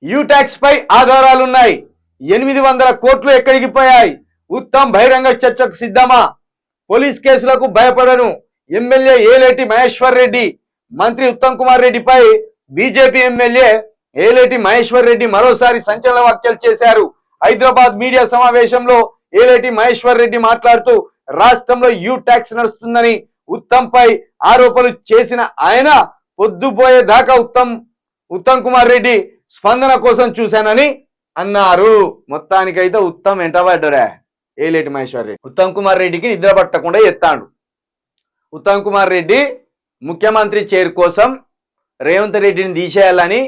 You tax పై ఆధారాలున్నాయి. 800 కోట్లు ఎక్కడికి పోయాయి? ఉత్తమ్ బహిరంగ చర్చకు సిద్ధమా? పోలీస్ కేసులకు భయపడను ఎమ్మెల్యే ఏలేటి మహేశ్వర్ రెడ్డి. మంత్రి ఉత్తమ్ కుమార్ రెడ్డిపై బీజేపీ ఎమ్మెల్యే ఏలేటి మహేశ్వర్ రెడ్డి మరోసారి సంచలన వ్యాఖ్యలు చేశారు. హైదరాబాద్ మీడియా సమావేశంలో ఏలేటి మహేశ్వర్ రెడ్డి మాట్లాడుతూ రాష్ట్రంలో యూ ట్యాక్స్ నడుస్తుందని ఉత్తమ్ పై ఆరోపణలు చేసిన ఆయన పొద్దుపోయేదాకా ఉత్తమ్ కుమార్ రెడ్డి స్పందన కోసం చూశానని అన్నారు. మొత్తానికైతే ఉత్తమ్ వెంటబడ్డరా ఏలేటి మహేశ్వర్ రెడ్డి. ఉత్తమ్ కుమార్ రెడ్డికి నిద్ర పట్టకుండా ఎత్తాడు. ఉత్తమ్ కుమార్ రెడ్డి ముఖ్యమంత్రి చైర్ కోసం రేవంత్ రెడ్డిని తీసేయాలని,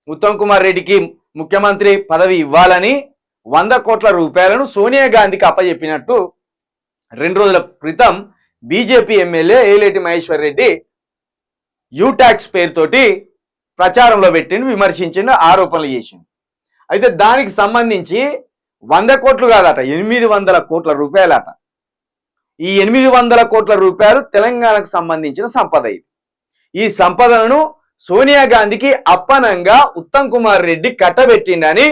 ఉత్తమ్ కుమార్ రెడ్డికి ముఖ్యమంత్రి పదవి ఇవ్వాలని 100 కోట్ల రూపాయలను సోనియా గాంధీకి అప్పచెప్పినట్టు 2 రోజుల క్రితం BJP MLA Aleti Maheshwar Reddy U tax పేరుతోటి ప్రచారంలో పెట్టిండు, విమర్శించిండు, ఆరోపణలు చేసిండు. అయితే దానికి సంబంధించి 100 కోట్లు కాదట, 800 కోట్ల రూపాయలట. ఈ 800 కోట్ల రూపాయలు తెలంగాణకు సంబంధించిన సంపద. ఇది ఈ సంపదను సోనియా గాంధీకి అప్పనంగా ఉత్తమ్ కుమార్ రెడ్డి కట్టబెట్టిండని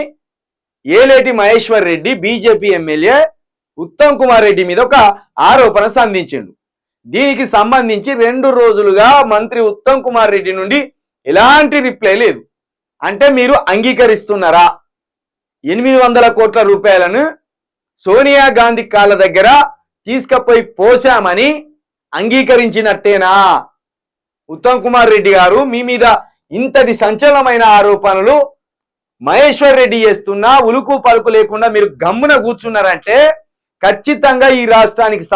ఏలేటి మహేశ్వర్ రెడ్డి బీజేపీ ఎమ్మెల్యే ఉత్తమ్ కుమార్ రెడ్డి మీద ఒక ఆరోపణ సంధించిండు. దీనికి సంబంధించి 2 రోజులుగా మంత్రి ఉత్తమ్ కుమార్ రెడ్డి నుండి ఎలాంటి రిప్లై లేదు. అంటే మీరు అంగీకరిస్తున్నారా? 800 కోట్ల రూపాయలను సోనియా గాంధీ కాళ్ళ దగ్గర తీసుకుపోయి పోసామని అంగీకరించినట్టేనా? ఉత్తమ్ కుమార్ రెడ్డి గారు మీ మీద ఇంతటి సంచలనమైన ఆరోపణలు మహేశ్వర్ రెడ్డి చేస్తున్నా ఉలుకు పలుకు లేకుండా మీరు గమ్మున కూర్చున్నారంటే ఖచ్చితంగా ఈ రాష్ట్రానికి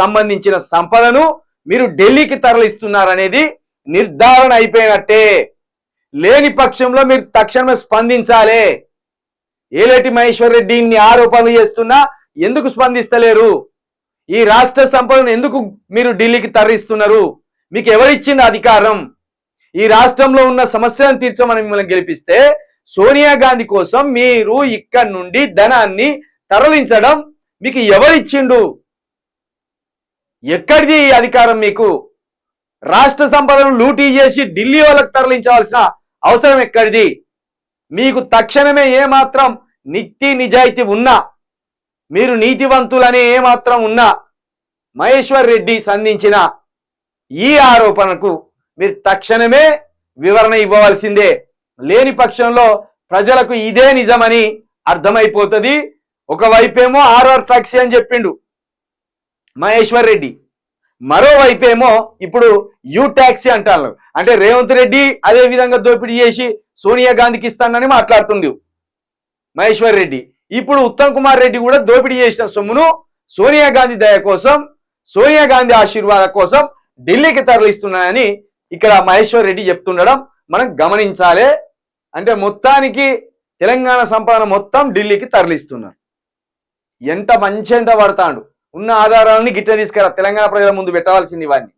సంబంధించిన సంపదను మీరు ఢిల్లీకి తరలిస్తున్నారనేది నిర్ధారణ అయిపోయినట్టే. లేని పక్షంలో మీరు తక్షణమే స్పందించాలి. ఏలేటి మహేశ్వర్ రెడ్డి ఇన్ని ఆరోపణలు చేస్తున్నా ఎందుకు స్పందిస్తలేరు? ఈ రాష్ట్ర సంపదను ఎందుకు మీరు ఢిల్లీకి తరలిస్తున్నారు? మీకు ఎవరిచ్చిన అధికారం? ఈ రాష్ట్రంలో ఉన్న సమస్యలను తీర్చమని మిమ్మల్ని గెలిపిస్తే సోనియా గాంధీ కోసం మీరు ఇక్కడ నుండి ధనాన్ని తరలించడం మీకు ఎవరిచ్చిండు? ఎక్కడిది ఈ అధికారం మీకు? రాష్ట్ర సంపదను లూటీ చేసి ఢిల్లీ వాళ్ళకు తరలించవలసిన అవసరం ఎక్కడిది? మీకు తక్షణమే ఏమాత్రం నిజాయితీ ఉన్నా, మీరు నీతివంతులనే ఏమాత్రం ఉన్నా మహేశ్వర్ రెడ్డి సంధించిన ఈ ఆరోపణకు మీరు తక్షణమే వివరణ ఇవ్వవలసిందే. లేని పక్షంలో ప్రజలకు ఇదే నిజమని అర్థమైపోతుంది. ఒకవైపేమో ఆర్ఆర్ టాక్సీ అని చెప్పిండు మహేశ్వర్ రెడ్డి, మరోవైపేమో ఇప్పుడు యూ ట్యాక్సీ అంటారు. అంటే రేవంత్ రెడ్డి అదే విధంగా దోపిడీ చేసి సోనియా గాంధీకి ఇస్తానని మాట్లాడుతుంది మహేశ్వర్ రెడ్డి. ఇప్పుడు ఉత్తమ్ కుమార్ రెడ్డి కూడా దోపిడీ చేసిన సొమ్మును సోనియా గాంధీ దయ కోసం, సోనియా గాంధీ ఆశీర్వాదం కోసం ఢిల్లీకి తరలిస్తున్నానని ఇక్కడ మహేశ్వర్ రెడ్డి చెప్తుండడం మనం గమనించాలి. అంటే మొత్తానికి తెలంగాణ సంపాదన మొత్తం ఢిల్లీకి తరలిస్తున్నారు. ఎంత మంచి పడతాడు. ఉన్న ఆధారాలని గిట్ట తీసుకురా తెలంగాణ ప్రజల ముందు పెట్టవలసింది ఇవన్నీ.